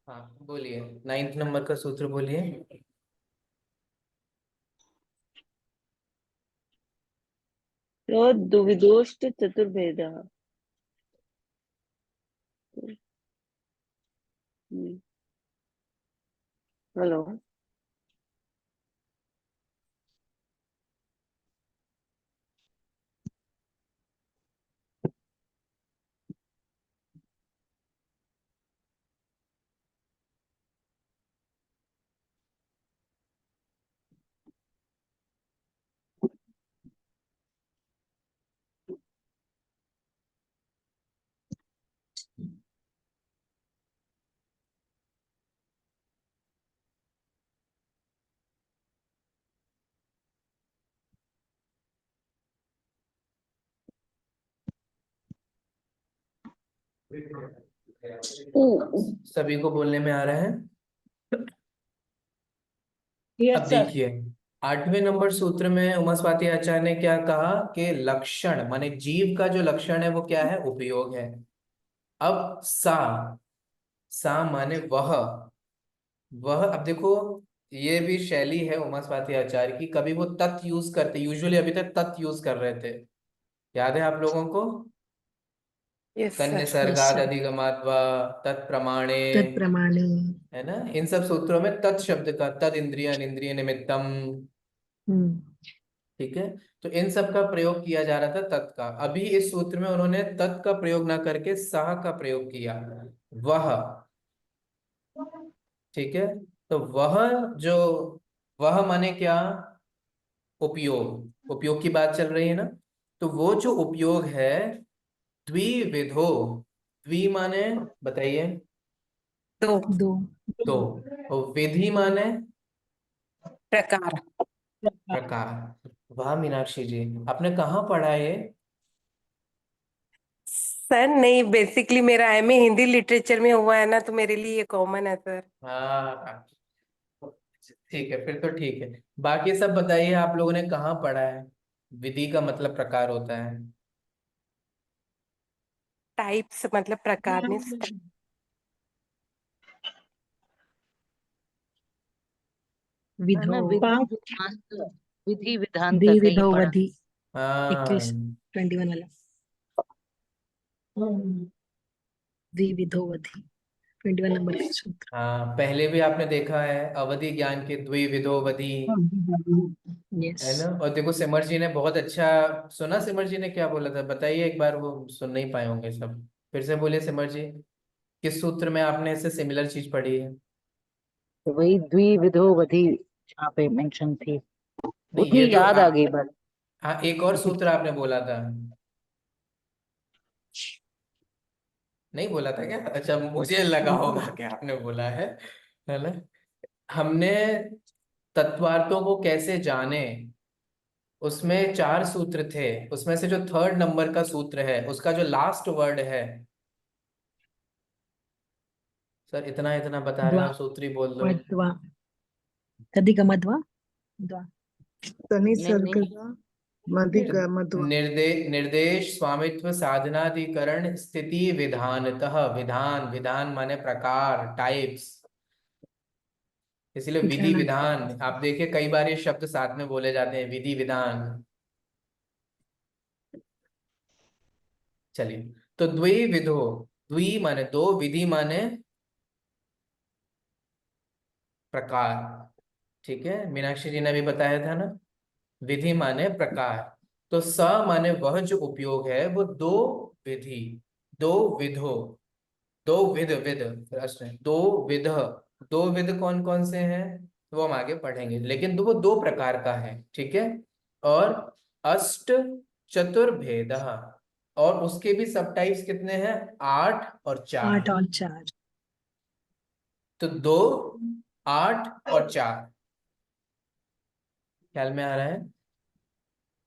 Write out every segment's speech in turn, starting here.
हाँ बोलिए, 9th number का सूत्र बोलिए। द्विदोष्ट चतुर्भेदः। हेलो। सभी को बोलने में आ रहा है। अब यस सर। देखिए, 8वें नंबर सूत्र में उमास्वाती आचार्य ने क्या कहा कि लक्षण माने जीव का जो लक्षण है वो क्या है, उपयोग है। अब सा माने वह अब देखो, ये भी शैली है उमास्वाती आचार्य की। कभी वो तत् यूज करते, यूजुअली अभी तक तत् यूज कर रहे थे, याद है आप लोगों को। Yes sir. यस तन्निसर्गाद सर। अधिगमात्वा तत्प्रमाणे, तत्प्रमाणे। है ना। इन सब सूत्रों में तत् शब्द का, तद इंद्रिय इंद्रिय निमित्तम, हम्म। ठीक है। तो इन सब का प्रयोग किया जा रहा था तत् का। अभी इस सूत्र में उन्होंने तत् का प्रयोग ना करके सह का प्रयोग किया, वह, ठीक है। तो जो वह माने क्या, उपयोग, उपयोग की बात चल रही है ना। तो वो जो उपयोग है, द्विविधो, द्वि माने बताइए, दो दो। दो, और विधि माने प्रकार। प्रकार। वाह मीनाक्षी जी, आपने कहाँ पढ़ा ये। सर नहीं, बेसिकली मेरा एमए हिंदी लिटरेचर में हुआ है ना, तो मेरे लिए ये कॉमन है सर। हाँ ठीक है, फिर तो ठीक है। बाकी सब बताइए, आप लोगों ने कहाँ पढ़ा है। विधि का मतलब प्रकार होता है। टाइप्स मतलब प्रकार में। है विधो ना, विधि पांच विधांत। विधि विधान तक कहीं द्विविधो पढ़ा। वधि। हाँ 21 21 वाला। द्विविधो वधि 21 नंबर का सूत्र। हाँ, पहले भी आपने देखा है अवधि ज्ञान के द्विविधोवधि, यस। है ना। और देखो सिमर जी ने बहुत अच्छा सुना, सिमर जी ने क्या बोला था बताइए एक बार, वो सुन नहीं पाए होंगे सब। फिर से बोलिए सिमर जी, किस सूत्र में आपने इससे सिमिलर चीज पढ़ी है। तो वही द्विविधो वधि जहाँ पे मेंशन थी, नहीं, ये उतनी जो याद आ गई बस। हाँ, एक और सूत्र आपने बोला था, नहीं बोला था क्या, अच्छा मुझे लगा होगा कि आपने बोला है ना। हमने तत्वार्थों को कैसे जाने, उसमें 4 सूत्र थे। उसमें से जो 3rd नंबर का सूत्र है, उसका जो लास्ट वर्ड है, सर इतना इतना बता रहे द्वा हो, आप सूत्र ही बोल दो। मध्वा तदिगमध्वा द्वा। तनि नहीं नहीं, सर्ग मधिक मध्वा। निर्देश स्वामित्व साधनाधिकरण स्थिति विधानतः, विधान, विधान माने प्रकार, टाइप्स, इसलिए विधि विधान। विधान। आप देखिए कई बार ये शब्द साथ में बोले जाते हैं, विधि विधान। चलिए, तो द्विविधो, द्वि माने दो, विधि माने प्रकार, ठीक है। मीनाक्षी जी ने भी बताया था ना, विधि माने प्रकार। तो स माने वह जो उपयोग है, वो दो विधि, दो विधो, दो विध, विध प्रश्न, दो विध, दो विध कौन कौन से हैं वो हम आगे पढ़ेंगे, लेकिन वो दो प्रकार का है, ठीक है। और अष्ट चतुर्भेद, और उसके भी सब टाइप्स कितने हैं, 8 और 4। 8 और 4। तो 2, 8 और 4, ख्याल में आ रहा है।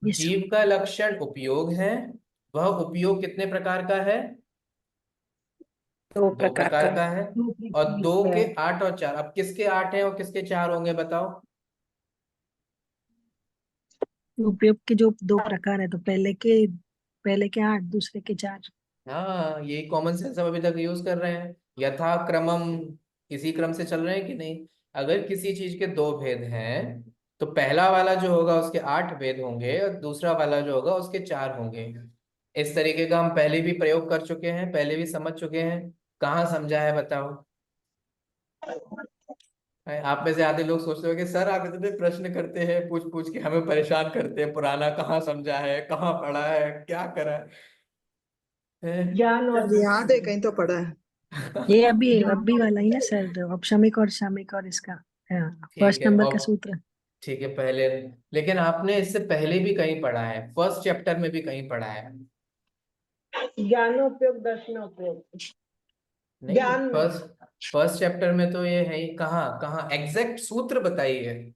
यस। जीव का लक्षण उपयोग है, वह उपयोग कितने प्रकार का है, दो 2 प्रकार प्रकार का। का है। और 2 के 8 और 4, अब किसके 8 है और किसके 4 होंगे बताओ। उपयोग के जो 2 प्रकार है, तो पहले के 8, दूसरे के 4। हाँ, यही कॉमन सेंस हम अभी तक यूज कर रहे हैं, यथा क्रमम इसी क्रम से चल रहे हैं कि नहीं? अगर किसी चीज के दो भेद हैं तो पहला वाला जो होगा उसके 8 भेद होंगे और दूसरा वाला जो होगा उसके 4 होंगे। इस तरीके का हम पहले भी प्रयोग कर चुके हैं, पहले भी समझ चुके हैं। कहाँ समझा है बताओ? आप में से आधे लोग सोचते हो कि सर आप इतने प्रश्न करते हैं, पूछ पूछ के हमें परेशान करते हैं, पुराना कहाँ समझा है, कहाँ पढ़ा है, क्या करा है? ज्ञान और अब याद है, कहीं तो पढ़ा है। ये अभी वाला ही ना सर, औपचारिक और सामयिक और इसका ठीक फर्स्ट है। नंबर का और सूत्र। ठीक है पहले, लेकिन आपने इससे पहले भी कहीं पढ़ा है, फर्स्ट चैप्टर में भी कहीं पढ़ा है। ज्ञानोपयोग दर्शनोपयोग नहीं, ज्ञान में। फर्स्ट चैप्टर में तो ये है ही। कहाँ कहाँ एग्जैक्ट सूत्र बताइए,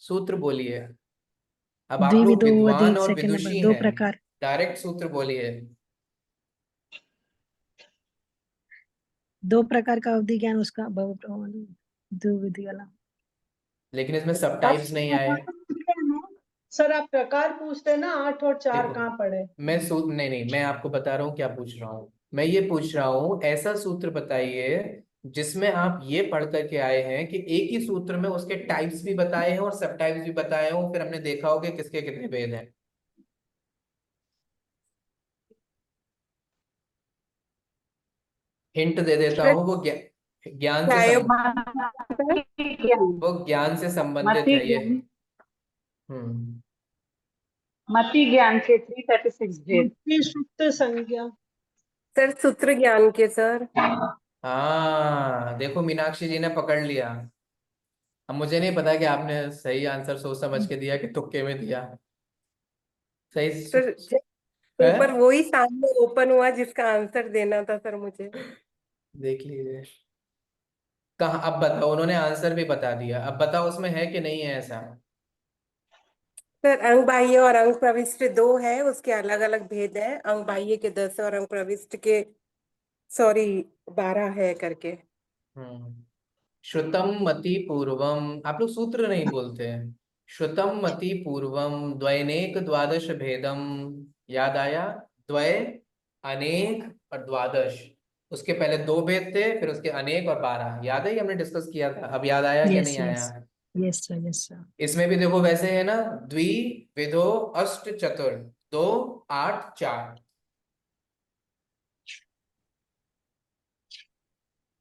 सूत्र बोलिए। अब आप लोग द्विविधोवधि विद्वान और सेकंड नंबर, विदुषी दो हैं, प्रकार। डायरेक्ट सूत्र बोलिए। दो प्रकार का अवधि ज्ञान, उसका भव प्रमाण द्विविधि वाला। लेकिन इसमें सब आप टाइप्स नहीं आए। सर आप प्रकार पूछते हैं ना, 8 और 4 देखो, कहाँ पढ़े? मैं सूत्र नहीं नहीं, मैं आपको बता रहा हूँ क्या पूछ रहा हूँ। मैं ये पूछ रहा हूँ ऐसा सूत्र बताइए जिसमें आप ये पढ़ करके आए हैं कि एक ही सूत्र में उसके टाइप्स भी बताए हैं और सब टाइप्स भी बताए हों, फिर हमने देखा हो कि किसके कितने भेद हैं। हिंट दे देता सर हूँ, वो ज्ञान से प्रायोग वो ज्ञान से संबंधित मति है ये। ज्ञान, हम्म। मति ज्ञान के 336 भेद। मुक्ति सुप्त संज्ञा। सर सूत्र ज्ञान के सर। हाँ देखो, मीनाक्षी जी ने पकड़ लिया। अब मुझे नहीं पता कि आपने सही आंसर सोच समझ के दिया कि तुक्के में दिया। सही सर है। पेपर वही सामने ओपन हुआ जिसका आंसर देना था सर मुझे। देख लीजिए कहाँ। अब बताओ, उन्होंने आंसर भी बता दिया, अब बताओ उसमें है कि नहीं है ऐसा? सर अंग बाह्य और अंग प्रविष्ट दो है, उसके अलग अलग भेद है। अंग बाह्य के 10 और अंग प्रविष्ट के सॉरी 12 है करके। हम्म। श्रुतम मति पूर्वम, आप लोग सूत्र नहीं बोलते हैं। श्रुतम मति पूर्वम द्वैनेक द्वादश भेदम। याद आया? द्वय, अनेक और द्वादश। उसके पहले दो भेद थे, फिर उसके अनेक और 12। याद है, ये हमने डिस्कस किया था। अब याद आया कि यस नहीं आया? Yes, yes sir, yes sir. इसमें भी देखो वैसे है ना, द्वि विधो अष्ट चतुर, 2 8 4।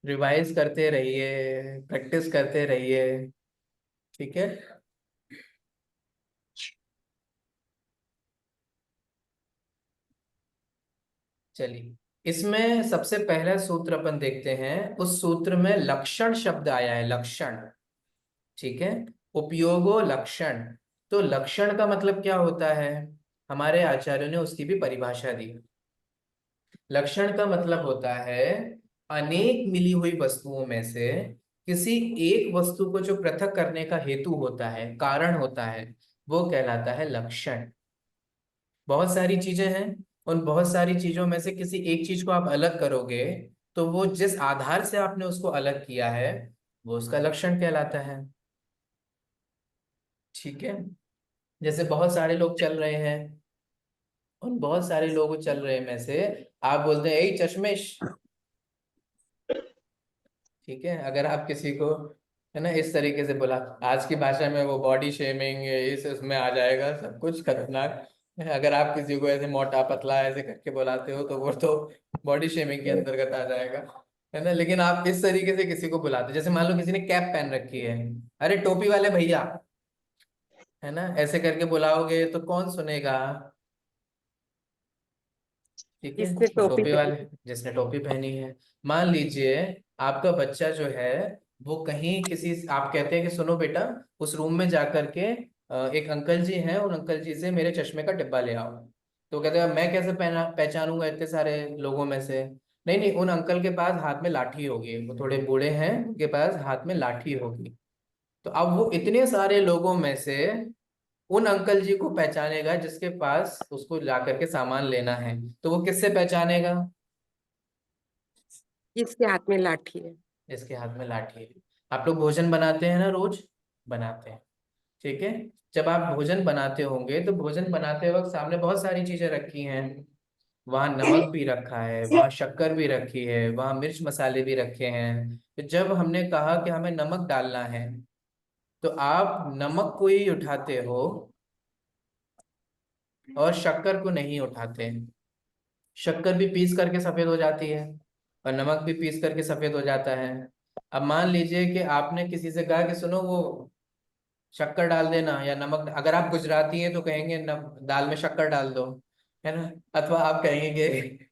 रिवाइज करते रहिए, प्रैक्टिस करते रहिए, ठीक है। चलिए, इसमें सबसे पहला सूत्र अपन देखते हैं। उस सूत्र में लक्षण शब्द आया है, लक्षण। ठीक है, उपयोगो लक्षण। तो लक्षण का मतलब क्या होता है? हमारे आचार्यों ने उसकी भी परिभाषा दी। लक्षण का मतलब होता है अनेक मिली हुई वस्तुओं में से किसी एक वस्तु को जो पृथक करने का हेतु होता है, कारण होता है, वो कहलाता है लक्षण। बहुत सारी चीजें हैं, उन बहुत सारी चीजों में से किसी एक चीज को आप अलग करोगे तो वो जिस आधार से आपने उसको अलग किया है वो उसका लक्षण कहलाता है। ठीक है, जैसे बहुत सारे लोग चल रहे हैं, उन बहुत सारे लोग चल रहे में से आप बोलते हैं ए चश्मेश। ठीक है, अगर आप किसी को, है ना, इस तरीके से बोला, आज की भाषा में वो बॉडी शेमिंग इस उसमें आ जाएगा, सब कुछ खतरनाक है। अगर आप किसी को ऐसे मोटा पतला ऐसे करके बुलाते हो तो वो तो बॉडी शेमिंग के अंतर्गत आ जाएगा, है ना। लेकिन आप इस तरीके से किसी को बुलाते, जैसे मान लो किसी ने कैप पहन रखी है, अरे टोपी वाले भैया, है ना, ऐसे करके बुलाओगे तो कौन सुनेगा? ठीक है, जिसने तो टोपी टोपी वाले, पहनी। जिसने टोपी पहनी है। मान लीजिए आपका बच्चा जो है वो कहीं किसी, आप कहते हैं कि सुनो बेटा, उस रूम में जाकर के एक अंकल जी हैं, उन अंकल जी से मेरे चश्मे का डिब्बा ले आओ। तो कहते हैं मैं कैसे पहचानूंगा इतने सारे लोगों में से? नहीं नहीं, उन अंकल के पास हाथ में लाठी होगी, वो थोड़े बूढ़े हैं, उनके पास हाथ में लाठी होगी। तो अब वो इतने सारे लोगों में से उन अंकल जी को पहचानेगा जिसके पास उसको जाकर के सामान लेना है। तो वो किससे पहचानेगा? जिसके हाथ में लाठी है। जिसके हाथ में लाठी है। आप लोग भोजन बनाते हैं ना, रोज बनाते हैं, ठीक है। जब आप भोजन बनाते होंगे तो भोजन बनाते वक्त सामने बहुत सारी चीजें रखी हैं, वहां नमक भी रखा है, वहां शक्कर भी रखी है, वहां मिर्च मसाले भी रखे हैं। तो जब हमने कहा कि हमें नमक डालना है, तो आप नमक को ही उठाते हो और शक्कर को नहीं उठाते। शक्कर भी पीस करके सफेद हो जाती है और नमक भी पीस करके सफेद हो जाता है। अब मान लीजिए कि आपने किसी से कहा कि सुनो वो शक्कर डाल देना या नमक, अगर आप गुजराती हैं तो कहेंगे दाल में शक्कर डाल दो, है ना। अथवा आप कहेंगे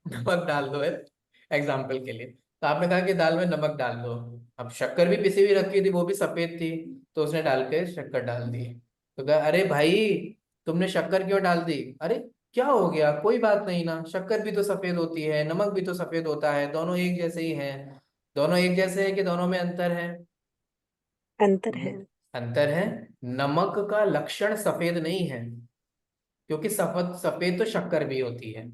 नमक डाल दो, है एग्जाम्पल के लिए। तो आपने कहा कि दाल में नमक डाल दो। अब शक्कर भी पिसी हुई रखी थी, वो भी सफेद थी, तो उसने डाल के शक्कर डाल दी। तो कहा अरे भाई तुमने शक्कर क्यों डाल दी? अरे क्या हो गया, कोई बात नहीं ना, शक्कर भी तो सफेद होती है, नमक भी तो सफेद होता है, दोनों एक जैसे ही हैं। दोनों एक जैसे हैं कि दोनों में अंतर है? अंतर है। अंतर है। नमक का लक्षण सफेद नहीं है, क्योंकि सफेद सफेद तो शक्कर भी होती है।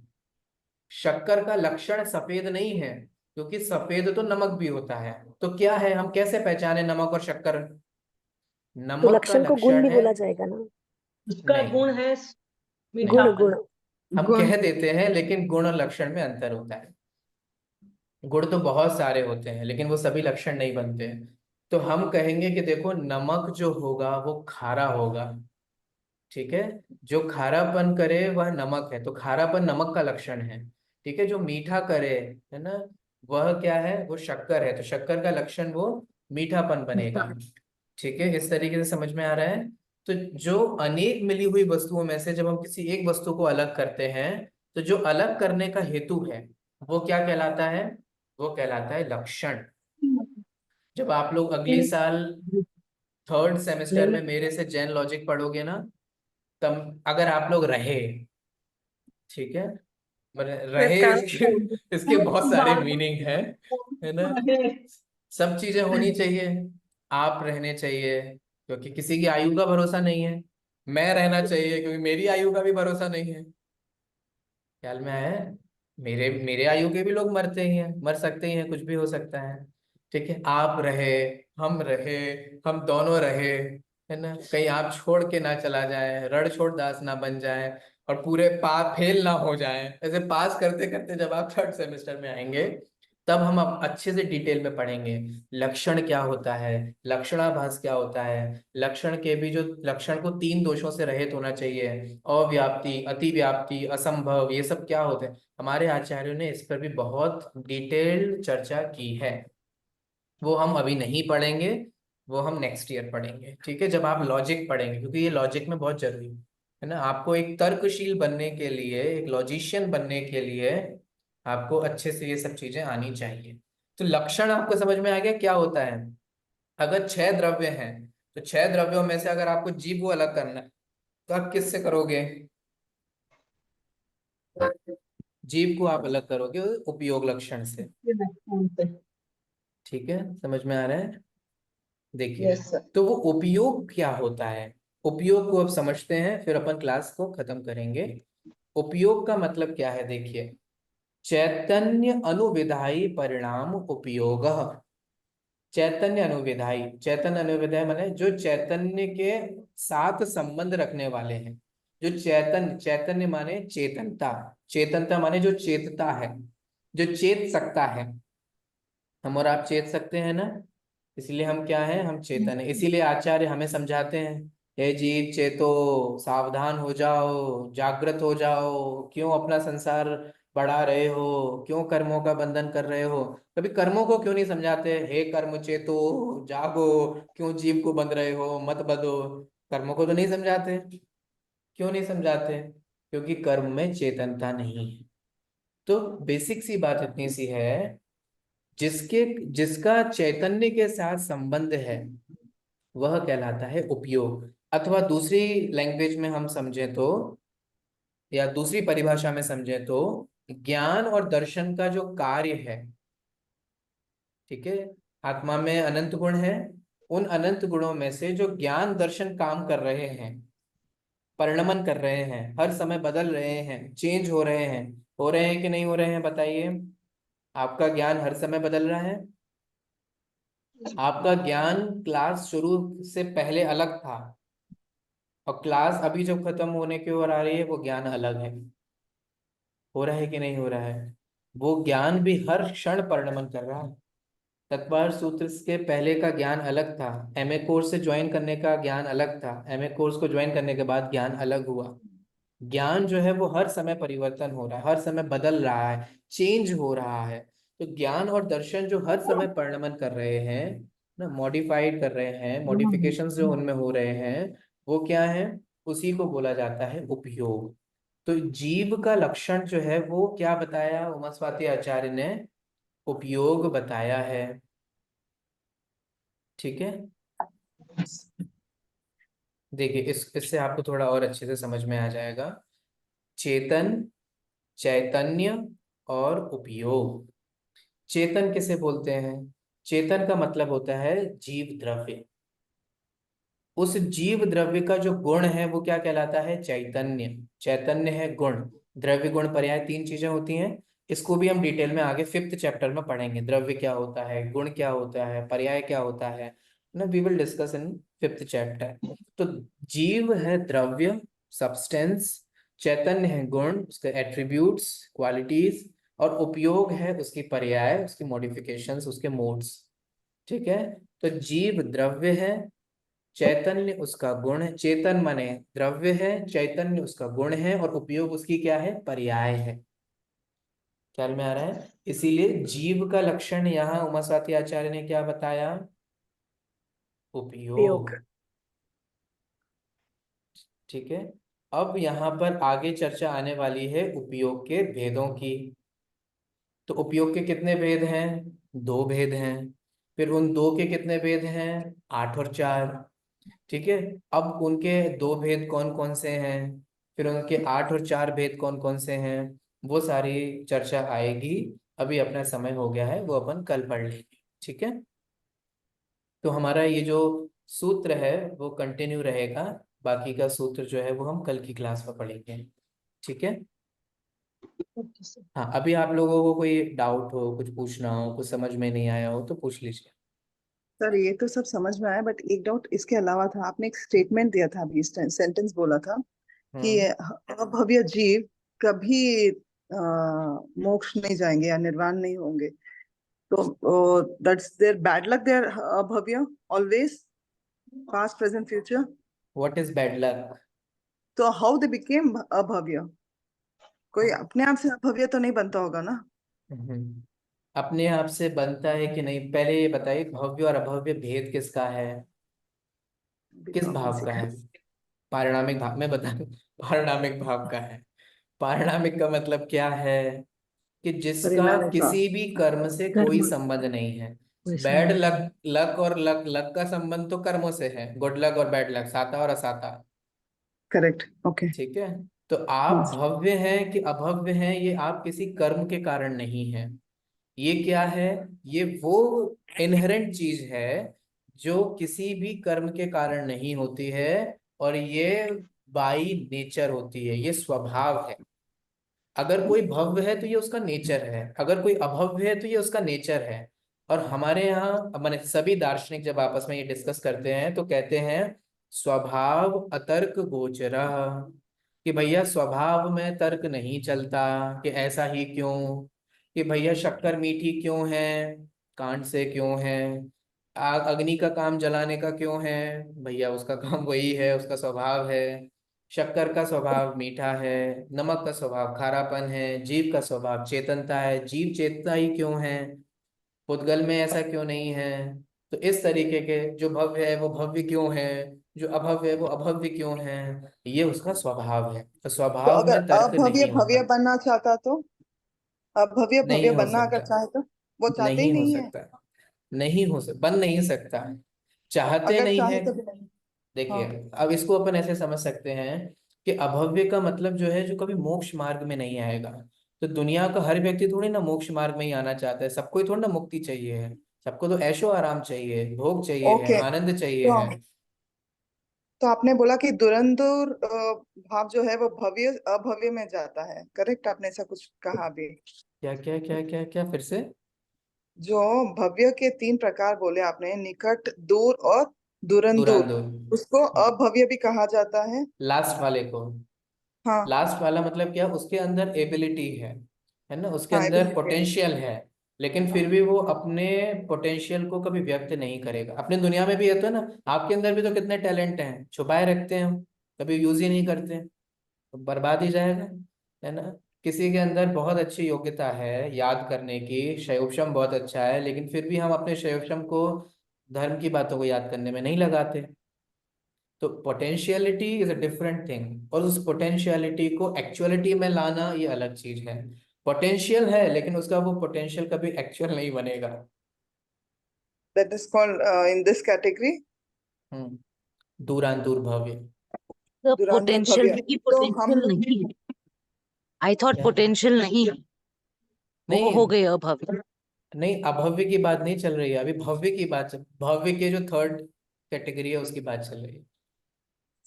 शक्कर का लक्षण सफेद नहीं है, क्योंकि सफेद तो नमक भी होता है। तो क्या है, हम कैसे पहचाने नमक और शक्कर? तो नमक का लक्षण को गुण लक्षण नहीं है, बोला जाएगा ना? उसका नहीं गुण है गुण नहीं, मीठापन। गुण। हम गुण कह देते हैं लेकिन गुण और लक्षण में अंतर होता है। गुण तो बहुत सारे होते हैं लेकिन वो सभी लक्षण नहीं बनते। तो हम कहेंगे कि देखो नमक जो होगा वो खारा होगा, ठीक है। जो खारापन करे वह नमक है, तो खारापन नमक का लक्षण है। ठीक है, जो मीठा करे, है ना, वह क्या है, वो शक्कर है, तो शक्कर का लक्षण वो मीठापन बनेगा। ठीक है, इस तरीके से समझ में आ रहा है। तो जो अनेक मिली हुई वस्तुओं में से जब हम किसी एक वस्तु को अलग करते हैं, तो जो अलग करने का हेतु है वो क्या कहलाता है? वो कहलाता है लक्षण। जब आप लोग अगली साल थर्ड सेमेस्टर में मेरे से जैन लॉजिक पढ़ोगे ना, तब अगर आप लोग रहे, ठीक है, सर रहे काम इसके बहुत सारे मीनिंग है ना। सब चीजें होनी चाहिए, आप रहने चाहिए क्योंकि किसी की आयु का भरोसा नहीं है, मैं रहना चाहिए क्योंकि मेरी आयु का भी भरोसा नहीं है। ख्याल में आया है? मेरे मेरे आयु के भी लोग मरते ही हैं, मर सकते ही हैं, कुछ भी हो सकता है। ठीक है, आप रहे, हम रहे, हम दोनों रहे, है ना, कहीं आप छोड़ के ना चला जाए, रण छोड़ दास ना बन जाए, और पूरे फेल ना हो जाए। ऐसे पास करते करते जब आप थर्ड सेमेस्टर में आएंगे, तब हम अब अच्छे से डिटेल में पढ़ेंगे लक्षण क्या होता है, लक्षणाभास क्या होता है, लक्षण के भी जो लक्षण को तीन दोषों से रहित होना चाहिए, अव्याप्ति, अतिव्याप्ति, असंभव, ये सब क्या होते हैं। हमारे आचार्यों ने इस पर भी बहुत डिटेल्ड चर्चा की है। वो हम अभी नहीं पढ़ेंगे, वो हम नेक्स्ट ईयर पढ़ेंगे, ठीक है, जब आप लॉजिक पढ़ेंगे, क्योंकि ये लॉजिक में बहुत जरूरी है ना। आपको एक तर्कशील बनने के लिए, एक लॉजिशियन बनने के लिए आपको अच्छे से ये सब चीजें आनी चाहिए। तो लक्षण आपको समझ में आ गया क्या होता है? अगर छह द्रव्य हैं, तो छह द्रव्यों में से अगर आपको जीव को अलग करना है, तो आप किससे करोगे? जीव को आप अलग करोगे उपयोग लक्षण से। ठीक है, समझ में आ रहा है? देखिए, यस सर। तो वो उपयोग क्या होता है, उपयोग को अब समझते हैं, फिर अपन क्लास को खत्म करेंगे। उपयोग का मतलब क्या है, देखिए, चैतन्य अनुविधायी परिणाम उपयोग। चैतन्य अनुविधायी माने जो चैतन्य के साथ संबंध रखने वाले हैं। जो चैतन्य माने चेतनता, चेतनता माने जो चेतता है, जो चेत सकता है। हम और आप चेत सकते हैं ना, इसलिए हम क्या है, हम चेतन है। इसीलिए आचार्य हमें समझाते हैं, हे जीव चेतो, सावधान हो जाओ, जागृत हो जाओ, क्यों अपना संसार बढ़ा रहे हो, क्यों कर्मों का बंधन कर रहे हो। कभी कर्मों को क्यों नहीं समझाते, हे कर्म चेतो, जागो, क्यों जीव को बंध रहे हो, मत बंधो। कर्मों को तो नहीं समझाते। क्यों नहीं समझाते? क्योंकि कर्म में चेतनता नहीं है। तो बेसिक सी बात इतनी सी है, जिसके जिसका चैतन्य के साथ संबंध है वह कहलाता है उपयोग। अथवा दूसरी लैंग्वेज में हम समझें तो, या दूसरी परिभाषा में समझें तो, ज्ञान और दर्शन का जो कार्य है, ठीक है, आत्मा में अनंत गुण है, उन अनंत गुणों में से जो ज्ञान दर्शन काम कर रहे हैं, परिणमन कर रहे हैं, हर समय बदल रहे हैं, चेंज हो रहे हैं कि नहीं हो रहे हैं, बताइए। आपका ज्ञान हर समय बदल रहा है। आपका ज्ञान क्लास शुरू से पहले अलग था, और क्लास अभी जब खत्म होने की ओर आ रही है वो ज्ञान अलग है। हो रहा है कि नहीं हो रहा है? वो ज्ञान भी हर क्षण परिणमन कर रहा है। तत्पर सूत्र के पहले का ज्ञान अलग था, एमए कोर्स से ज्वाइन करने का ज्ञान अलग था, एमए कोर्स को ज्वाइन करने के बाद ज्ञान अलग हुआ। ज्ञान जो है वो हर समय परिवर्तन हो रहा है, हर समय बदल रहा है, चेंज हो रहा है। तो ज्ञान और दर्शन जो हर समय परिणमन कर रहे हैं ना, मॉडिफाइड कर रहे हैं, मॉडिफिकेशंस जो उनमें हो रहे हैं, वो क्या है? उसी को बोला जाता है उपयोग। तो जीव का लक्षण जो है वो क्या बताया उमा स्वाति आचार्य ने? उपयोग बताया है। ठीक है, देखिए इससे आपको थोड़ा और अच्छे से समझ में आ जाएगा। चेतन, चैतन्य और उपयोग। चेतन किसे बोलते हैं? चेतन का मतलब होता है जीव द्रव्य। उस जीव द्रव्य का जो गुण है वो क्या कहलाता है? चैतन्य। चैतन्य है गुण, द्रव्य गुण पर्याय, तीन चीजें होती हैं। इसको भी हम डिटेल में आगे 5th चैप्टर में पढ़ेंगे। द्रव्य क्या होता है, गुण क्या होता है, पर्याय क्या होता है ना, we will discuss in 5th chapter. तो जीव है द्रव्य, सब्सटेंस। चैतन्य है गुण, उसके एट्रीब्यूट्स, क्वालिटीज। और उपयोग है उसकी पर्याय, उसकी मॉडिफिकेशंस, उसके मोड्स। ठीक है, तो जीव द्रव्य है, चैतन्य उसका गुण है। चेतन माने द्रव्य है, चैतन्य उसका गुण है, और उपयोग उसकी क्या है? पर्याय है। ख्याल में आ रहा है? इसीलिए जीव का लक्षण यहाँ उमा स्वाति आचार्य ने क्या बताया? उपयोग। उपयोग। ठीक है, अब यहाँ पर आगे चर्चा आने वाली है उपयोग के भेदों की। तो उपयोग के कितने भेद हैं? 2 भेद हैं। फिर उन 2 के कितने भेद हैं? 8 और 4। ठीक है, अब उनके 2 भेद कौन कौन से हैं, फिर उनके 8 और 4 भेद कौन कौन से हैं, वो सारी चर्चा आएगी। अभी अपना समय हो गया है, वो अपन कल पढ़ लेंगे। ठीक है, तो हमारा ये जो सूत्र है वो कंटिन्यू रहेगा। बाकी का सूत्र जो है वो हम कल की क्लास में पढ़ेंगे। ठीक है, ओके सर। हाँ, अभी आप लोगों को कोई डाउट हो, कुछ पूछना हो, कुछ समझ में नहीं आया हो तो पूछ लीजिए। सर ये तो सब समझ में आया, बट एक डाउट इसके अलावा था। आपने एक स्टेटमेंट दिया था अभी, सेंटेंस बोला था कि हम्म। अभव्य जीव कभी मोक्ष नहीं जाएंगे या निर्वाण नहीं होंगे, तो that's their bad luck, they're अभव्य always, past present future. What is bad luck? तो हाउ दे बिकेम अभव्य? कोई अपने आप से अभव्य तो नहीं बनता होगा ना? अपने आप से बनता है कि नहीं, पहले ये बताइए, भव्य और अभव्य भेद किसका है? अभी किस तो आपने भाव का है? सिखाया। पारिणामिक भाव में बता। पारिणामिक भाव का है। पारिणामिक का मतलब क्या है? कि जिसका परिणाम का। किसी भी कर्म से कोई कर्म संबंध नहीं है। कोई बैड संबंध नहीं। लक, लक और लक, लक का संबंध तो कर्मों से है, गुड लक और बैड लक, साता और असाता। Correct, okay. ठीक है, तो आप भव्य हैं कि अभव्य हैं, ये आप किसी कर्म के कारण नहीं है। ये क्या है? ये वो इनहेरेंट चीज है जो किसी भी कर्म के कारण नहीं होती है, और ये बाई नेचर होती है, ये स्वभाव है। अगर कोई भव्य है तो ये उसका नेचर है, अगर कोई अभव्य है तो ये उसका नेचर है। और हमारे यहाँ माने सभी दार्शनिक जब आपस में ये डिस्कस करते हैं तो कहते हैं स्वभाव अतर्क गोचरः, कि भैया स्वभाव में तर्क नहीं चलता, कि ऐसा ही क्यों, कि भैया शक्कर मीठी क्यों है, कांट से क्यों है, आग अग्नि का काम जलाने का क्यों है, भैया उसका काम वही है, उसका स्वभाव है। शक्कर का स्वभाव मीठा है, नमक का स्वभाव खारापन है, जीव का स्वभाव चेतनता है, जीव चेतता ही क्यों है, पुद्गल में ऐसा क्यों नहीं है। तो इस तरीके के जो भव्य है वो भव्य क्यों है, जो अभव्य है वो अभव्य क्यों है, ये उसका स्वभाव है। तो तो स्वभाव अगर में तर्क अभव्य नहीं भव्य होता। बनना चाहता तो, अभव्य भव्य नहीं हो बनना अगर सकता, चाहे तो वो चाहते ही नहीं हो नहीं है। सकता, नहीं हो सकता, बन नहीं सकता। चाहते अगर नहीं चाहे है। तो भी नहीं। देखिए, हाँ। अब इसको अपन ऐसे समझ सकते हैं कि अभव्य का मतलब जो है जो कभी मोक्ष मार्ग में नहीं आएगा। तो दुनिया का हर व्यक्ति थोड़ी ना मोक्ष मार्ग में ही आना चाहता है, सबको ही थोड़ी ना मुक्ति चाहिए है। सबको तो ऐशो आराम चाहिए, भोग चाहिए है, ओके, आनंद चाहिए है। तो आपने बोला कि दुरंधुर भाव जो है वो भव्य अभव्य में जाता है, करेक्ट? आपने ऐसा कुछ कहा अभी। क्या क्या क्या क्या क्या, फिर से? जो भव्य के 3 प्रकार बोले आपने, निकट, दूर और दुरंधुर, दुरांदोर। उसको अभव्य भी कहा जाता है। लास्ट वाले को हाँ लास्ट वाला मतलब क्या, उसके अंदर एबिलिटी है ना, उसके हाँ अंदर ability है। पोटेंशियल है, लेकिन फिर भी वो अपने पोटेंशियल को कभी व्यक्त नहीं करेगा। अपने दुनिया में भी ये तो है ना, आपके अंदर भी तो कितने टैलेंट हैं, छुपाए रखते हैं हम, कभी यूज ही नहीं करते हैं, तो बर्बाद ही जाएगा, है ना। किसी के अंदर बहुत अच्छी योग्यता है याद करने की, शैवक्षम बहुत अच्छा है, लेकिन फिर भी हम अपने शैवक्षम को धर्म की बातों को याद करने में नहीं लगाते। तो potentiality is a different thing, और उस पोटेंशियलिटी को एक्चुअलिटी में लाना ये अलग चीज है। पोटेंशियल है लेकिन उसका वो पोटेंशियल कभी एक्चुअल नहीं बनेगा। That is called in this category दूरांतूर भव्य। तो दुरांधर पोटेंशियल भव्य। की तो हम पोटेंशियल नहीं है, आई थॉट क्या? पोटेंशियल नहीं है, वो हो नहीं गए अभव्य। नहीं, अभव्य की बात नहीं चल रही है अभी, भव्य की बात भव्य के जो थर्ड कैटेगरी है उसकी बात चल रही है।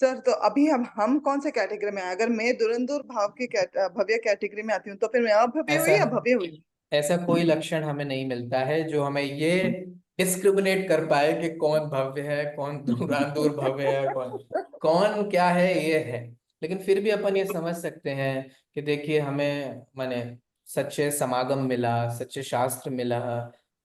सर, तो अभी हम कौन से कैटेगरी में हैं? अगर मैं दुरंधर भाव की भव्य कैटेगरी में आती हूँ तो फिर मैं अभव्य ऐसा हुई या भव्य हुई? ऐसा कोई लक्षण हमें नहीं मिलता है जो हमें ये डिस्क्रिमिनेट कर पाए कि कौन भव्य है, कौन दूरांतूर भव्य है, कौन कौन क्या है, ये है। लेकिन फिर भी अपन ये समझ सकते हैं कि देखिए हमें माने सच्चे समागम मिला, सच्चे शास्त्र मिला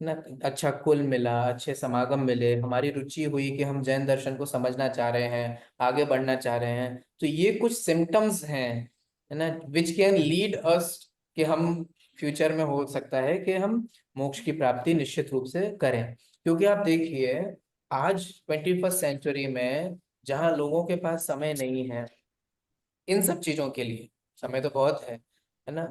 ना, अच्छा कुल मिला, अच्छे समागम मिले, हमारी रुचि हुई कि हम जैन दर्शन को समझना चाह रहे हैं, आगे बढ़ना चाह रहे हैं, तो ये कुछ सिम्टम्स हैं, है ना, विच कैन लीड अस कि हम फ्यूचर में हो सकता है कि हम मोक्ष की प्राप्ति निश्चित रूप से करें। क्योंकि आप देखिए आज 21st सेंचुरी में जहाँ लोगों के पास समय नहीं है इन सब चीजों के लिए, समय तो बहुत है ना,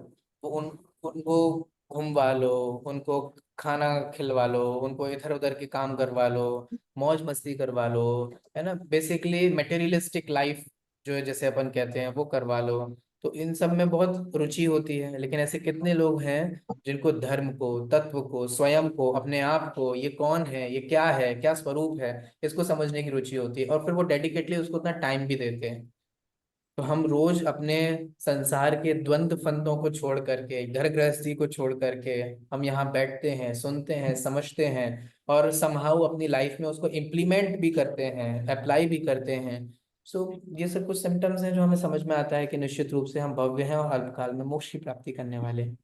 वो उनको घुमवा लो, उनको खाना खिलवा लो, उनको इधर उधर के काम करवा लो, मौज मस्ती करवा लो, है ना, बेसिकली मटेरियलिस्टिक लाइफ जो है जैसे अपन कहते हैं वो करवा लो। तो इन सब में बहुत रुचि होती है, लेकिन ऐसे कितने लोग हैं जिनको धर्म को, तत्व को, स्वयं को, अपने आप को, ये कौन है, ये क्या है, क्या स्वरूप है, इसको समझने की रुचि होती है, और फिर वो डेडिकेटली उसको उतना टाइम भी देते हैं। तो हम रोज अपने संसार के द्वंद्व फंदों को छोड़ करके, घर गृहस्थी को छोड़ करके हम यहाँ बैठते हैं, सुनते हैं, समझते हैं, और समहाउ अपनी लाइफ में उसको इम्प्लीमेंट भी करते हैं, अप्लाई भी करते हैं। सो ये सब कुछ सिम्टम्स हैं जो हमें समझ में आता है कि निश्चित रूप से हम भव्य हैं और अल्पकाल में मोक्ष की प्राप्ति करने वाले हैं।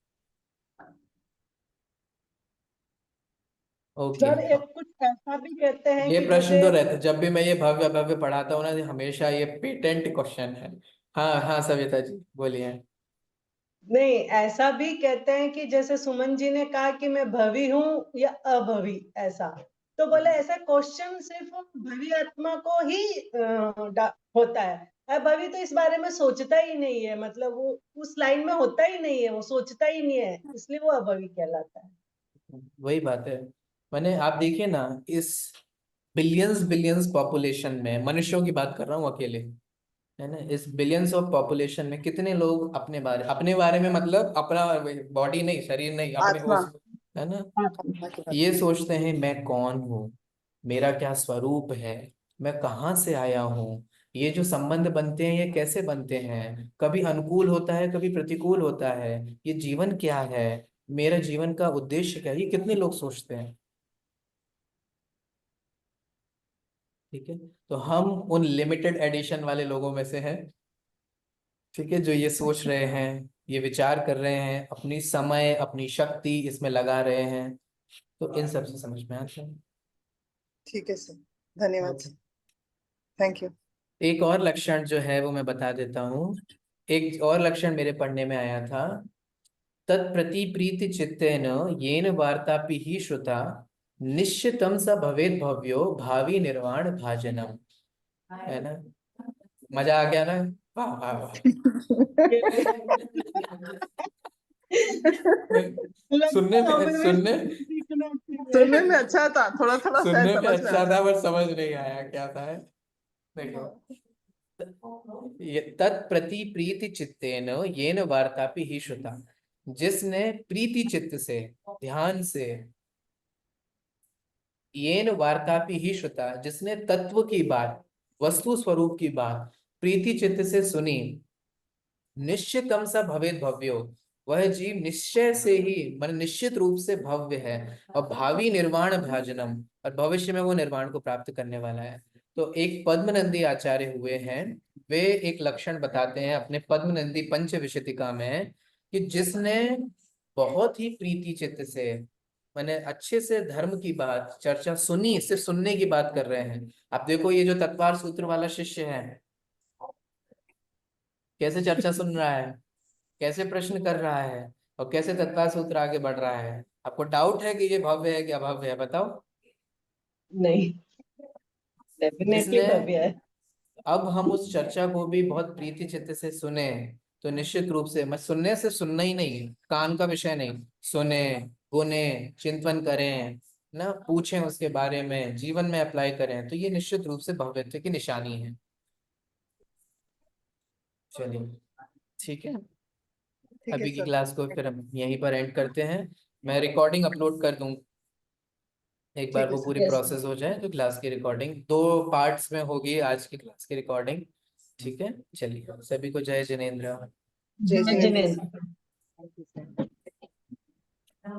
ओके। सर एक कुछ ऐसा भी कहते हैं ये कि प्रश्न जैसे तो रहता है जब भी मैं ये भव्य भव्य पढ़ाता हूँ ना, ये हमेशा ये पेटेंट क्वेश्चन है। हाँ हाँ सविता जी बोलिए। नहीं, ऐसा भी कहते हैं कि जैसे सुमन जी ने कहा कि मैं भवी हूँ या अभवी, ऐसा तो बोले ऐसा क्वेश्चन सिर्फ भवी आत्मा को ही होता है। अभवी तो इस बारे में सोचता ही नहीं है, मतलब वो उस लाइन में होता ही नहीं है, वो सोचता ही नहीं है, इसलिए वो अभवी कहलाता है। वही बात है, मैंने आप देखिए ना, इस बिलियंस बिलियंस पॉपुलेशन में, मनुष्यों की बात कर रहा हूँ अकेले, है ना, इस बिलियंस ऑफ पॉपुलेशन में कितने लोग अपने बारे में मतलब अपना बॉडी नहीं, शरीर नहीं, अपने आत्मा। उस, है ना, आत्मा की बात। ये सोचते हैं मैं कौन हूँ, मेरा क्या स्वरूप है, मैं कहाँ से आया हूँ, ये जो संबंध बनते हैं ये कैसे बनते हैं, कभी अनुकूल होता है कभी प्रतिकूल होता है, ये जीवन क्या है, मेरा जीवन का उद्देश्य क्या है, ये कितने लोग सोचते हैं। ठीक है, तो हम उन लिमिटेड एडिशन वाले लोगों में से हैं, ठीक है, जो ये सोच रहे हैं, ये विचार कर रहे हैं, अपनी समय अपनी शक्ति इसमें लगा रहे हैं, तो इन सब से समझ में आता है। ठीक है सर, धन्यवाद ओके। Sir, thank you. एक और लक्षण जो है वो मैं बता देता हूँ। एक और लक्षण मेरे पढ़ने में आया था, तत्प्रति प्रीति चित्तेन येन वार्तापि ही श्रुता निश्चितम स भवेद भव्यो भावी निर्वाण भाजनम, है ना, मजा आ गया ना, वाह वाह वाह। सुनने लगता है में हमें भी सुनने सीखना सुनने चाहिए। में अच्छा था, थोड़ा थोड़ा शायद सुनने में समझ में अच्छा आया। था पर समझ नहीं आया क्या था, है। देखो, ये तत्प्रति प्रीति चित्तेन येन वार्तापि ही श्रुता, जिसने प्रीति चित्त से, ध्यान से, येन वार्तापि ही श्रुता, जिसने तत्व की बात, वस्तु स्वरूप की बात प्रीति चित्त से सुनी, निश्चितम सा भवेद भव्यो, वह जीव निश्चय से ही मन निश्चित रूप से भव्य है, और भावी निर्वाण भाजनम, और भविष्य में वो निर्वाण को प्राप्त करने वाला है। तो एक पद्मनंदी आचार्य हुए हैं, वे एक लक्षण बताते हैं अपने पद्म नंदी पंच विशतिका में कि जिसने बहुत ही प्रीति चित्त से, मैंने अच्छे से धर्म की बात चर्चा सुनी, सिर्फ सुनने की बात कर रहे हैं। आप देखो ये जो तत्वार सूत्र वाला शिष्य है कैसे चर्चा सुन रहा है, कैसे प्रश्न कर रहा है और कैसे तत्काल सूत्र आगे बढ़ रहा है। आपको डाउट है कि ये भव्य है कि अभव्य है? बताओ। नहीं, डेफिनेटली जिसने, भव्य है। अब हम उस चर्चा को भी बहुत प्रीति चित्त से सुने तो निश्चित रूप से, मैं सुनने से सुनना ही नहीं, कान का विषय नहीं, सुने, गुने, चिंतन करें ना, पूछें उसके बारे में, जीवन में अप्लाई करें, तो ये निश्चित रूप से भव्यत्व की निशानी है। चलिए ठीक है, ठीक है अभी की सर। क्लास को फिर हम यहीं पर एंड करते हैं। मैं रिकॉर्डिंग अपलोड कर दूं, एक बार ठीक है वो सर। पूरी Yes. प्रोसेस हो जाए तो क्लास की रिकॉर्डिंग 2 पार्ट्स में होगी आज की क्लास की रिकॉर्डिंग। ठीक है, चलिए सभी को जय जिनेंद्र। जय जय जिनेंद्र। जिनेंद्र।